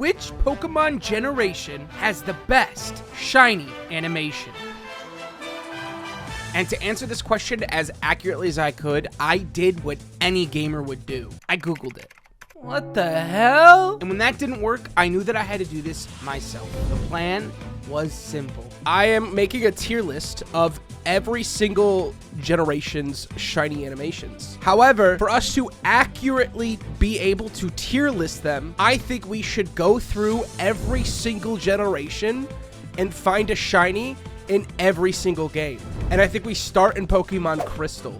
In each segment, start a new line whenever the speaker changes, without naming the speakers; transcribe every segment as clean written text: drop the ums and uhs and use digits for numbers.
which Pokemon generation has the best shiny animation? And to answer this question as accurately as I could, I did what any gamer would do. I Googled it. What the hell? And when that didn't work, I knew that I had to do this myself. The plan was simple.
I am making a tier list of every single generation's shiny animations. However, for us to accurately be able to tier list them, I think we should go through every single generation and find a shiny in every single game. And I think we start in Pokemon Crystal.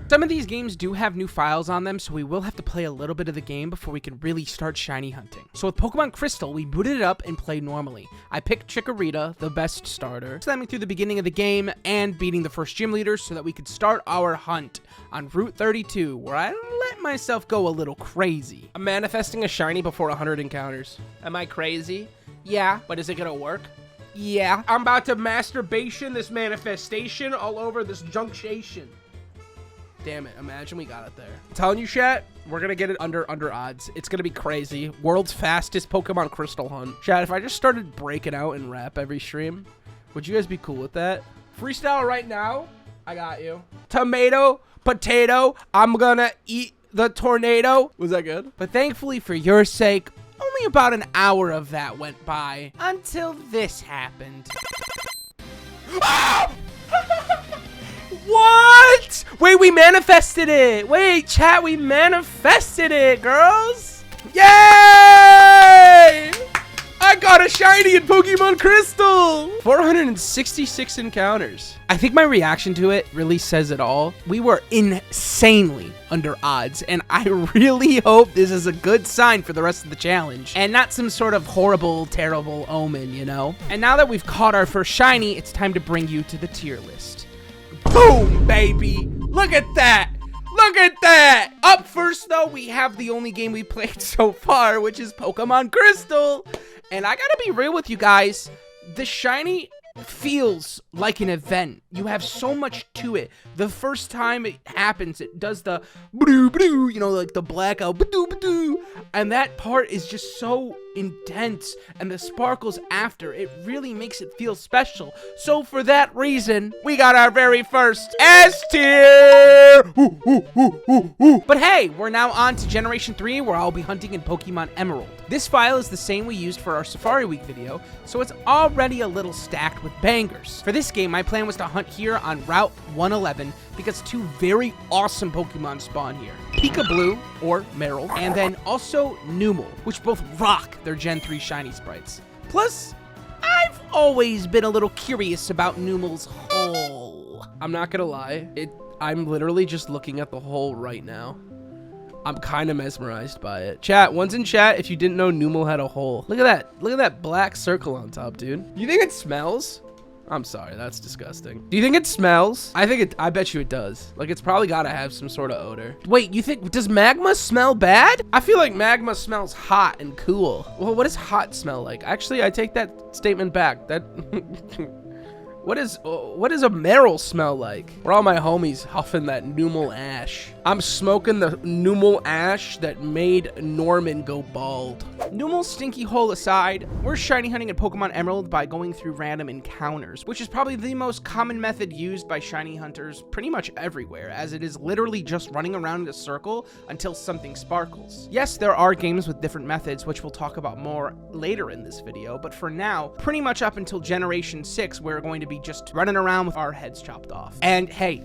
Some of these games do have new files on them, so we will have to play a little bit of the game before we can really start shiny hunting. So with Pokemon Crystal, we booted it up and played normally. I picked Chikorita, the best starter, slamming through the beginning of the game and beating the first gym leader so that we could start our hunt on Route 32, where I let myself go a little crazy.
I'm manifesting a shiny before 100 encounters. Am I crazy?
Yeah.
But is it gonna work?
Yeah.
I'm about to masturbation this manifestation all over this junction. Damn it, imagine we got it there. I'm telling you, chat, we're gonna get it under odds. It's gonna be crazy. World's fastest Pokemon Crystal hunt. Chat, if I just started breaking out and rap every stream, would you guys be cool with that? Freestyle right now. I got you. Tomato, potato, I'm gonna eat the tornado. Was that good?
But thankfully for your sake, only about an hour of that went by until this happened.
Ah! What? Wait, we manifested it. Wait, chat, we manifested it, girls. Yay! I got a shiny in Pokemon Crystal. 466 encounters.
I think my reaction to it really says it all. We were insanely under odds, and I really hope this is a good sign for the rest of the challenge and not some sort of horrible, terrible omen, you know? And now that we've caught our first shiny, it's time to bring you to the tier list.
Boom, baby. Look at that. Look at that.
Up first, though, we have the only game we played so far, which is Pokemon Crystal. And I gotta be real with you guys. The shiny feels like an event. You have so much to it. The first time it happens, it does the blue blue, you know, like the blackout, and that part is just so intense, and the sparkles after, it really makes it feel special. So for that reason, we got our very first S tier. But hey, we're now on to Generation 3, where I'll be hunting in Pokemon Emerald. This file is the same we used for our Safari Week video, so it's already a little stacked with bangers. For this game, my plan was to hunt here on Route 111 because two very awesome Pokemon spawn here. Pika-Blue, or Meryl, and then also Numel, which both rock their Gen 3 shiny sprites. Plus, I've always been a little curious about Numel's hole.
I'm not gonna lie, I'm literally just looking at the hole right now. I'm kind of mesmerized by it. Chat, one's in chat if you didn't know Numel had a hole. Look at that. Look at that black circle on top, dude. You think it smells? I'm sorry, that's disgusting. Do you think it smells? I bet you it does. Like, it's probably gotta have some sort of odor. Wait, you think, does magma smell bad? I feel like magma smells hot and cool. Well, what does hot smell like? Actually, I take that statement back. That, what does a Meryl smell like? Where all my homies huffing that Numel ash. I'm smoking the Numel ash that made Norman go bald.
Numel's stinky hole aside, we're shiny hunting in Pokemon Emerald by going through random encounters, which is probably the most common method used by shiny hunters pretty much everywhere, as it is literally just running around in a circle until something sparkles. Yes, there are games with different methods, which we'll talk about more later in this video, but for now, pretty much up until Generation 6, we're going to be just running around with our heads chopped off. And hey,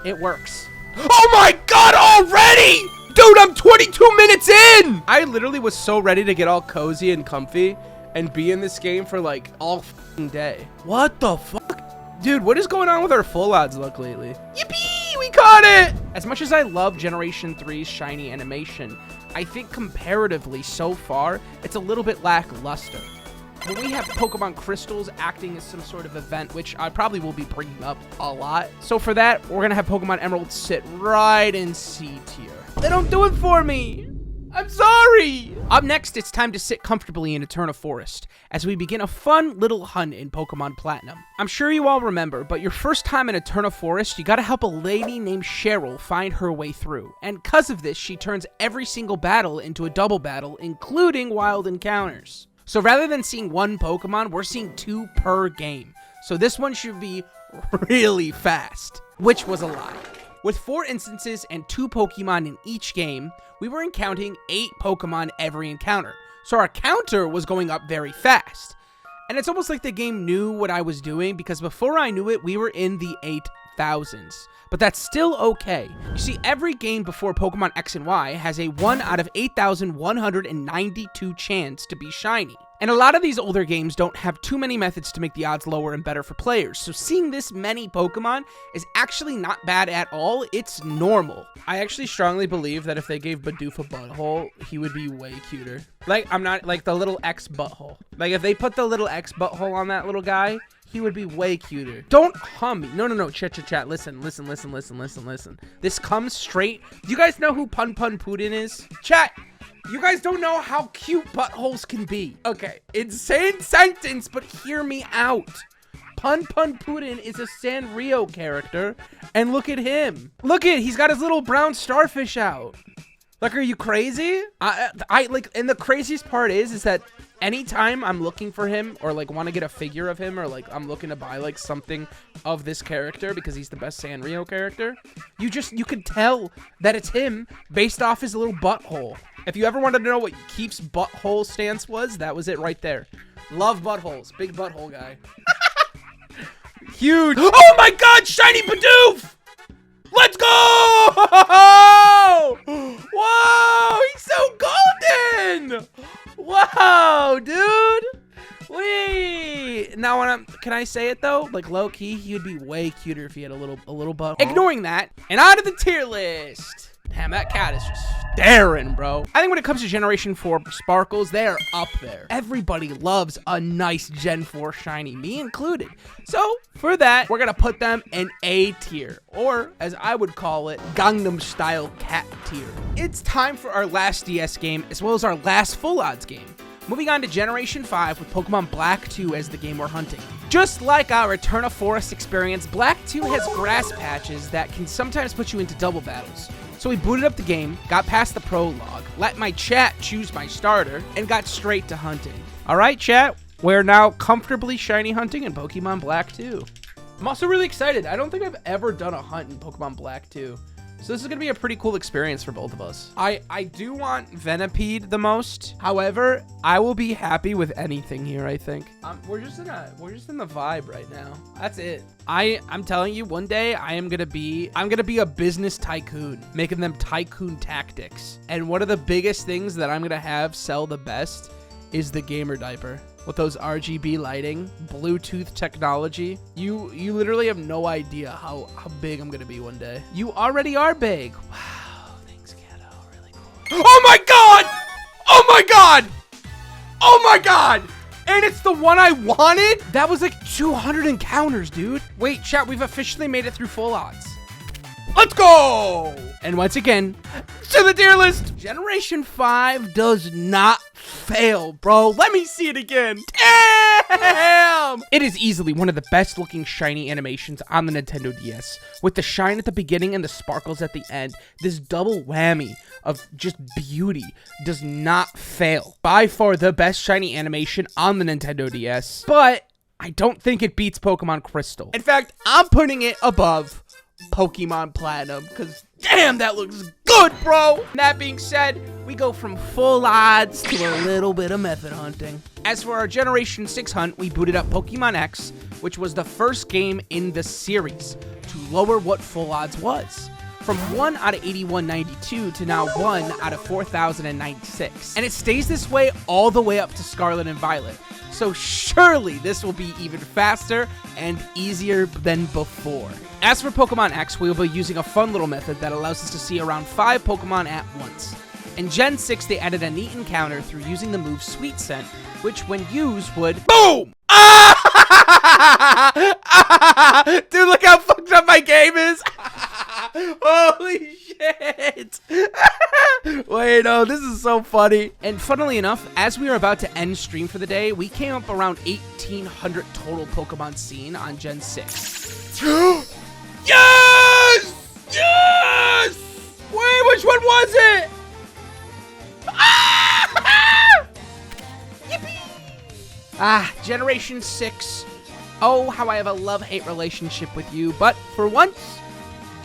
it works.
Oh my god, already! Dude, I'm 22 minutes in! I literally was so ready to get all cozy and comfy and be in this game for like all f***ing day. What the fuck? Dude, what is going on with our full odds luck lately? Yippee! We caught it!
As much as I love Generation 3's shiny animation, I think comparatively so far, it's a little bit lackluster. When we have Pokemon Crystals acting as some sort of event, which I probably will be bringing up a lot. So for that, we're going to have Pokemon Emerald sit right in C tier. They don't do it for me. I'm sorry! Up next, it's time to sit comfortably in Eterna Forest as we begin a fun little hunt in Pokemon Platinum. I'm sure you all remember, but your first time in Eterna Forest, you gotta help a lady named Cheryl find her way through. And cause of this, she turns every single battle into a double battle, including wild encounters. So rather than seeing one Pokemon, we're seeing 2 per game. So this one should be really fast, which was a lie. With 4 instances and 2 Pokemon in each game, we were encountering 8 Pokemon every encounter. So our counter was going up very fast. And it's almost like the game knew what I was doing, because before I knew it, we were in the 8,000s. But that's still okay. You see, every game before Pokemon X and Y has a 1 out of 8,192 chance to be shiny. And a lot of these older games don't have too many methods to make the odds lower and better for players, so seeing this many Pokemon is actually not bad at all. It's normal.
I actually strongly believe that if they gave Bidoof a butthole, he would be way cuter. Like, I'm not, like the little X butthole. Like, if they put the little X butthole on that little guy, he would be way cuter. Don't hum me. No. Chat. Listen. This comes straight. Do you guys know who Pun Puddin is? Chat. You guys don't know how cute buttholes can be. Okay, insane sentence, but hear me out. Pun Puddin is a Sanrio character, and look at him. Look at, he's got his little brown starfish out. Like, are you crazy? I like, and the craziest part is that anytime I'm looking for him, or like want to get a figure of him, or like I'm looking to buy like something of this character because he's the best Sanrio character, you can tell that it's him based off his little butthole. If you ever wanted to know what Keef's butthole stance was, that was it right there. Love buttholes. Big butthole guy. Huge. Oh my god, shiny Bidoof! Let's go! Whoa, he's so golden! Wow, dude! Wait. Now, can I say it though? Like, low key, he would be way cuter if he had a little butthole. Ignoring that, and on to the tier list. Damn, that cat is just staring, bro. I think when it comes to Generation 4 Sparkles, they are up there. Everybody loves a nice Gen 4 shiny, me included. So, for that, we're gonna put them in A tier, or as I would call it, Gangnam Style cat tier. It's time for our last DS game, as well as our last Full Odds game. Moving on to Generation 5 with Pokemon Black 2 as the game we're hunting. Just like our Eterna Forest experience, Black 2 has grass patches that can sometimes put you into double battles. So we booted up the game, got past the prologue, let my chat choose my starter, and got straight to hunting. Alright chat, we're now comfortably shiny hunting in Pokemon Black 2. I'm also really excited. I don't think I've ever done a hunt in Pokemon Black 2. So this is gonna be a pretty cool experience for both of us. I do want Venipede the most. However, I will be happy with anything here, I think. We're just in the vibe right now. That's it. I'm telling you, one day I'm gonna be a business tycoon, making them tycoon tactics. And one of the biggest things that I'm gonna have sell the best is the gamer diaper. With those RGB lighting, Bluetooth technology, you literally have no idea how big I'm gonna be one day. You already are big. Wow, thanks, Kato. Really cool. Oh my god! Oh my god! Oh my god! And it's the one I wanted? That was like 200 encounters, dude. Wait, chat, we've officially made it through Full Odds. Let's go! And once again, to the tier list. Generation 5 does not fail, bro. Let me see it again. Damn! It is easily one of the best looking shiny animations on the Nintendo DS. With the shine at the beginning and the sparkles at the end, this double whammy of just beauty does not fail. By far the best shiny animation on the Nintendo DS, but I don't think it beats Pokemon Crystal. In fact, I'm putting it above Pokemon Platinum, because damn, that looks good, bro. That being said, we go from Full Odds to a little bit of method hunting. As for our Generation 6 hunt, we booted up Pokemon X, which was the first game in the series to lower what Full Odds was. From 1 out of 8192 to now 1 out of 4096. And it stays this way all the way up to Scarlet and Violet. So surely this will be even faster and easier than before. As for Pokemon X, we will be using a fun little method that allows us to see around 5 Pokemon at once. In Gen 6, they added a neat encounter through using the move Sweet Scent, which when used would BOOM! Dude, look how fucked up my game is! Holy shit! shit. Wait, no, this is so funny.
And funnily enough, as we were about to end stream for the day, we came up around 1,800 total Pokemon seen on Gen 6.
Yes! Yes! Wait, which one was it? Ah!
Yippee! Generation 6. Oh, how I have a love-hate relationship with you, but for once,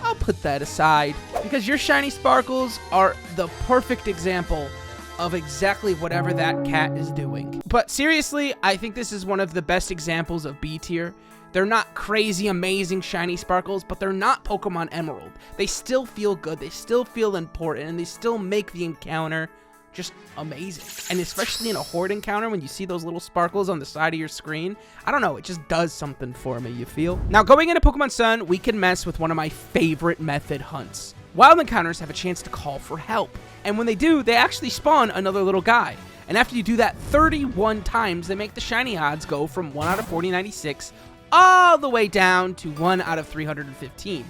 I'll put that aside, because your shiny sparkles are the perfect example of exactly whatever that cat is doing. But seriously, I think this is one of the best examples of B tier. They're not crazy, amazing shiny sparkles, but they're not Pokemon Emerald. They still feel good, they still feel important, and they still make the encounter just amazing. And especially in a horde encounter, when you see those little sparkles on the side of your screen, I don't know, it just does something for me, you feel? Now, going into Pokemon Sun, we can mess with one of my favorite method hunts. Wild encounters have a chance to call for help, and when they do, they actually spawn another little guy. And after you do that 31 times, they make the shiny odds go from 1 out of 4096 all the way down to 1 out of 315.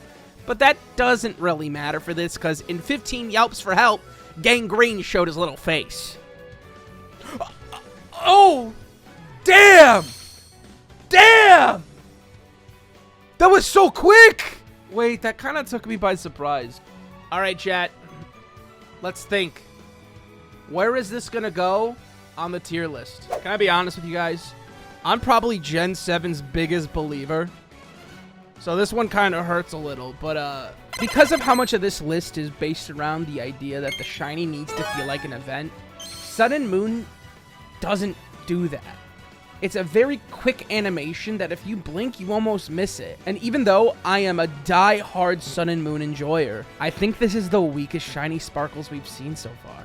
But that doesn't really matter for this, because in 15 yelps for help, Gangrene showed his little face.
Oh! Damn! Damn! That was so quick! Wait, that kind of took me by surprise.
All right, chat. Let's think. Where is this gonna go on the tier list? Can I be honest with you guys? I'm probably Gen 7's biggest believer. So this one kind of hurts a little, but because of how much of this list is based around the idea that the shiny needs to feel like an event, Sun and Moon doesn't do that. It's a very quick animation that if you blink, you almost miss it. And even though I am a die-hard Sun and Moon enjoyer, I think this is the weakest shiny sparkles we've seen so far.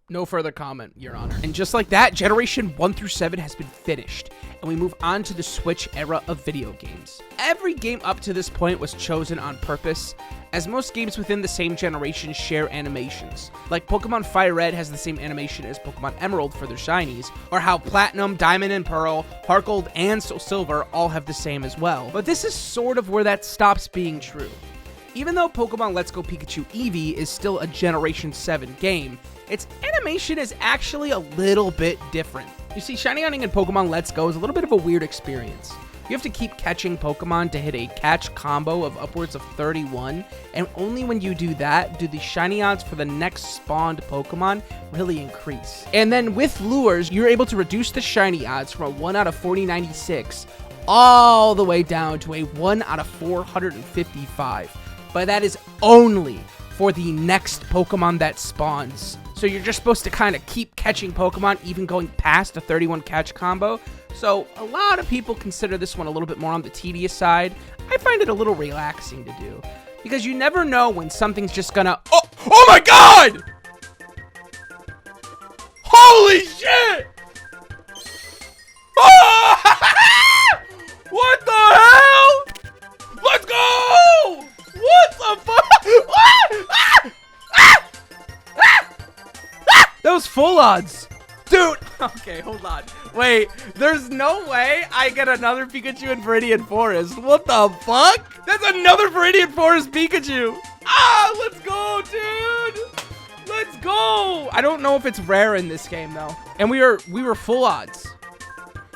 No further comment, Your Honor. And just like that, Generation 1 through 7 has been finished, and we move on to the Switch era of video games. Every game up to this point was chosen on purpose, as most games within the same generation share animations. Like Pokemon Fire Red has the same animation as Pokemon Emerald for their shinies, or how Platinum, Diamond and Pearl, Heart Gold, and Soul Silver all have the same as well. But this is sort of where that stops being true. Even though Pokemon Let's Go Pikachu Eevee is still a Generation 7 game, its animation is actually a little bit different. You see, shiny hunting in Pokemon Let's Go is a little bit of a weird experience. You have to keep catching Pokemon to hit a catch combo of upwards of 31, and only when you do that do the shiny odds for the next spawned Pokemon really increase. And then with lures, you're able to reduce the shiny odds from a 1 out of 4096 all the way down to a 1 out of 455. But that is only for the next Pokemon that spawns. So you're just supposed to kind of keep catching Pokemon, even going past a 31 catch combo. So a lot of people consider this one a little bit more on the tedious side. I find it a little relaxing to do, because you never know when something's just gonna...
Oh my god! Holy shit! Oh! What the hell? Let's go! What the fuck? That was full odds. Dude. Okay, hold on. Wait, there's no way I get another Pikachu in Viridian Forest. What the fuck? That's another Viridian Forest Pikachu. Ah, let's go, dude. Let's go.
I don't know if it's rare in this game, though. And we were full odds.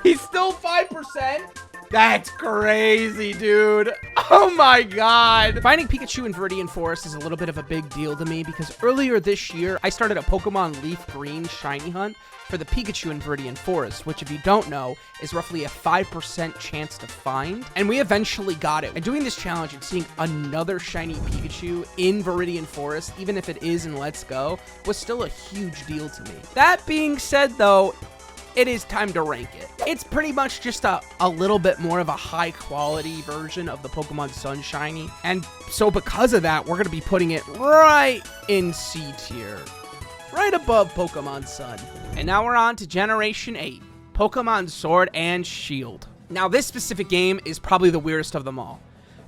He's still 5%? That's crazy, dude. Oh my god.
Finding Pikachu in Viridian Forest is a little bit of a big deal to me, because earlier this year, I started a Pokemon Leaf Green shiny hunt for the Pikachu in Viridian Forest, which if you don't know, is roughly a 5% chance to find. And we eventually got it. And doing this challenge and seeing another shiny Pikachu in Viridian Forest, even if it is in Let's Go, was still a huge deal to me. That being said, though, it is time to rank it. It's pretty much just a little bit more of a high quality version of the Pokemon Sun shiny. And so because of that, we're going to be putting it right in C tier, right above Pokemon Sun. And now we're on to Generation 8, Pokemon Sword and Shield. Now this specific game is probably the weirdest of them all,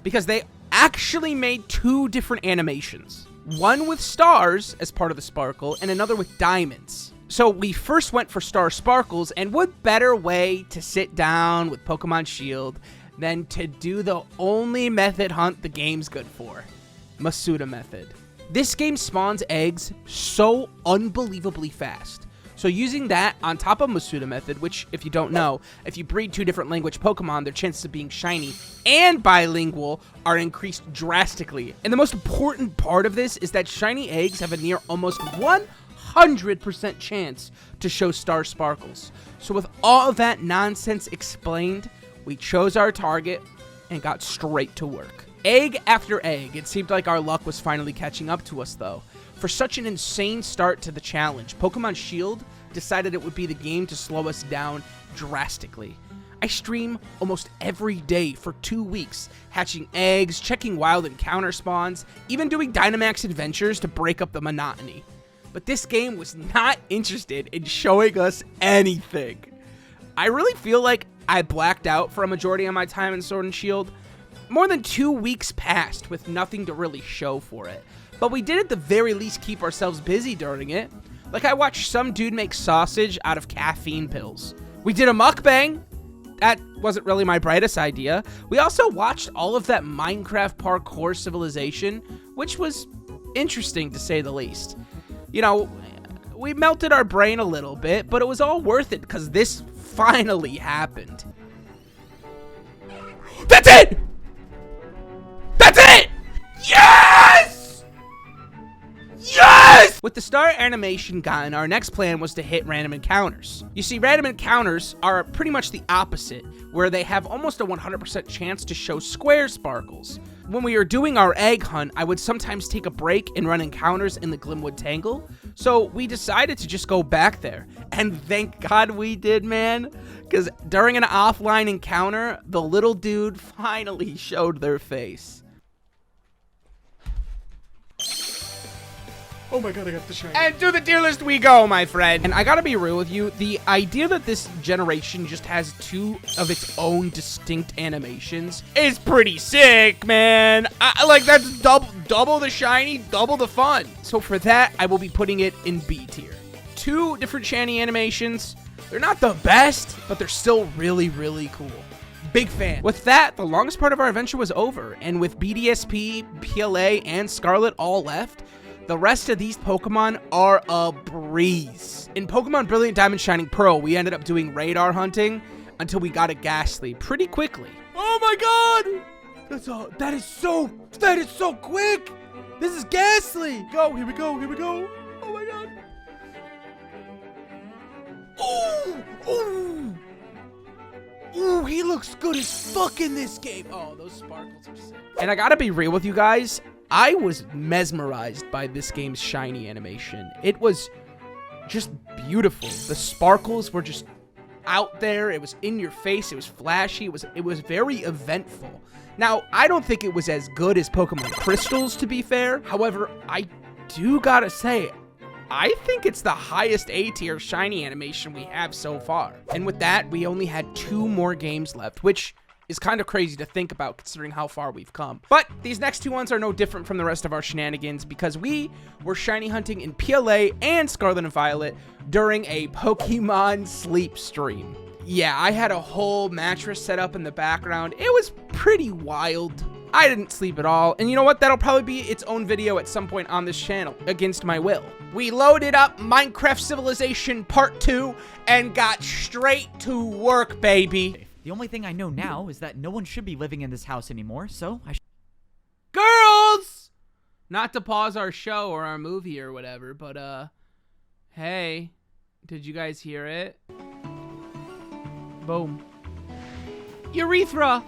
because they actually made two different animations. One with stars as part of the sparkle, and another with diamonds. So we first went for Star Sparkles, and what better way to sit down with Pokemon Shield than to do the only method hunt the game's good for. Masuda method. This game spawns eggs so unbelievably fast. So using that on top of Masuda method, which if you don't know, if you breed 2 different language Pokemon, their chances of being shiny and bilingual are increased drastically. And the most important part of this is that shiny eggs have a near almost 100% chance to show star sparkles. So with all of that nonsense explained, we chose our target and got straight to work. Egg after egg, it seemed like our luck was finally catching up to us though. For such an insane start to the challenge, Pokemon Shield decided it would be the game to slow us down drastically. I stream almost every day for 2 weeks, hatching eggs, checking wild encounter spawns, even doing Dynamax adventures to break up the monotony. But this game was not interested in showing us anything. I really feel like I blacked out for a majority of my time in Sword and Shield. More than 2 weeks passed with nothing to really show for it. But we did at the very least keep ourselves busy during it. Like I watched some dude make sausage out of caffeine pills. We did a mukbang. That wasn't really my brightest idea. We also watched all of that Minecraft parkour civilization, which was interesting to say the least. You know, we melted our brain a little bit, but it was all worth it because this finally happened. That's it! That's it! Yes! Yes! With the star animation gone, our next plan was to hit random encounters. You see, random encounters are pretty much the opposite, where they have almost a 100% chance to show square sparkles. When we were doing our egg hunt, I would sometimes take a break and run encounters in the Glimwood Tangle, so we decided to just go back there. And thank God we did, man, because during an offline encounter, the little dude finally showed their face.
Oh my god, I got the shiny.
And to the tier list we go, my friend. And I gotta be real with you, the idea that this generation just has 2 of its own distinct animations is pretty sick, man. Like, that's double the shiny, double the fun. So for that, I will be putting it in B tier. 2 different shiny animations. They're not the best, but they're still really, really cool. Big fan. With that, the longest part of our adventure was over. And with BDSP, PLA, and Scarlet all left, the rest of these Pokemon are a breeze. In Pokemon Brilliant Diamond Shining Pearl, we ended up doing radar hunting until we got a Ghastly pretty quickly.
Oh my god! That is so quick! This is Ghastly! Go, here we go, here we go. Oh my god. Ooh! Ooh! Ooh, he looks good as fuck in this game.
Oh, those sparkles are sick. And I gotta be real with you guys, I was mesmerized by this game's shiny animation. It was just beautiful. The sparkles were just out there. It was in your face. It was flashy. It was very eventful. Now, I don't think it was as good as Pokemon Crystals, to be fair. However, I do gotta say, I think it's the highest A-tier shiny animation we have so far. And with that, we only had 2 more games left, which is kind of crazy to think about considering how far we've come. But these next 2 ones are no different from the rest of our shenanigans because we were shiny hunting in PLA and Scarlet and Violet during a Pokemon sleep stream. Yeah, I had a whole mattress set up in the background. It was pretty wild. I didn't sleep at all. And you know what? That'll probably be its own video at some point on this channel, against my will. We loaded up Minecraft Civilization Part 2 and got straight to work, baby.
The only thing I know now is that no one should be living in this house anymore, so I
Girls! Not to pause our show or our movie or whatever, but, hey, did you guys hear it? Boom. Urethra!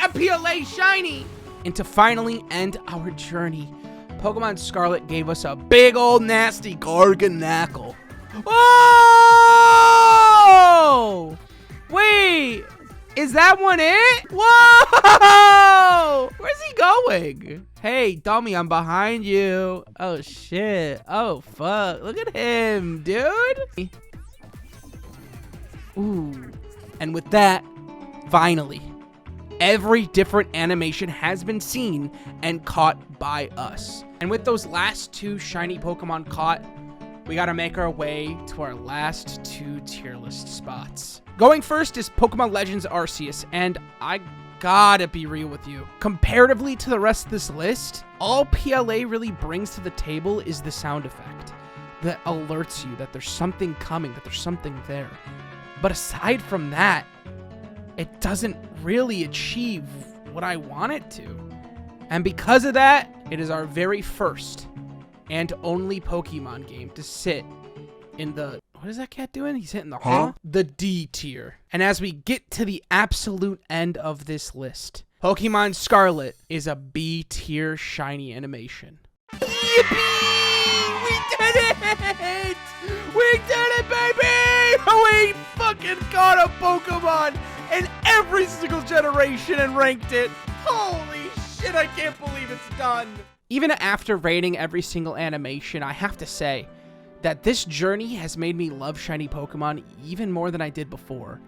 A PLA shiny! And to finally end our journey, Pokemon Scarlet gave us a big old nasty Garganacl. Whoa! Wait, is that one it? Whoa! Where's he going? Hey, dummy, I'm behind you. Oh, shit. Oh, fuck. Look at him, dude. Ooh. And with that, finally, every different animation has been seen and caught by us. And with those last 2 shiny Pokemon caught, we gotta make our way to our last 2 tier list spots. Going first is Pokemon Legends Arceus, and I gotta be real with you. Comparatively to the rest of this list, all PLA really brings to the table is the sound effect that alerts you that there's something coming, that there's something there. But aside from that, it doesn't really achieve what I want it to. And because of that, it is our very first and only Pokemon game to sit in the... What is that cat doing? He's hitting the huh? The D tier. And as we get to the absolute end of this list, Pokemon Scarlet is a B tier shiny animation.
Yippee! We did it! We did it, baby! We fucking caught a Pokemon in every single generation and ranked it. Holy shit, I can't believe it's done.
Even after rating every single animation, I have to say that this journey has made me love shiny Pokemon even more than I did before.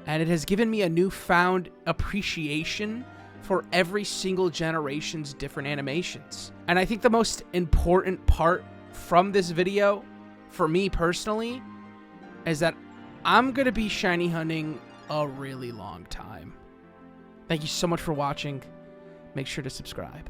And it has given me a newfound appreciation for every single generation's different animations. And I think the most important part from this video, for me personally, is that I'm gonna be shiny hunting a really long time. Thank you so much for watching. Make sure to subscribe.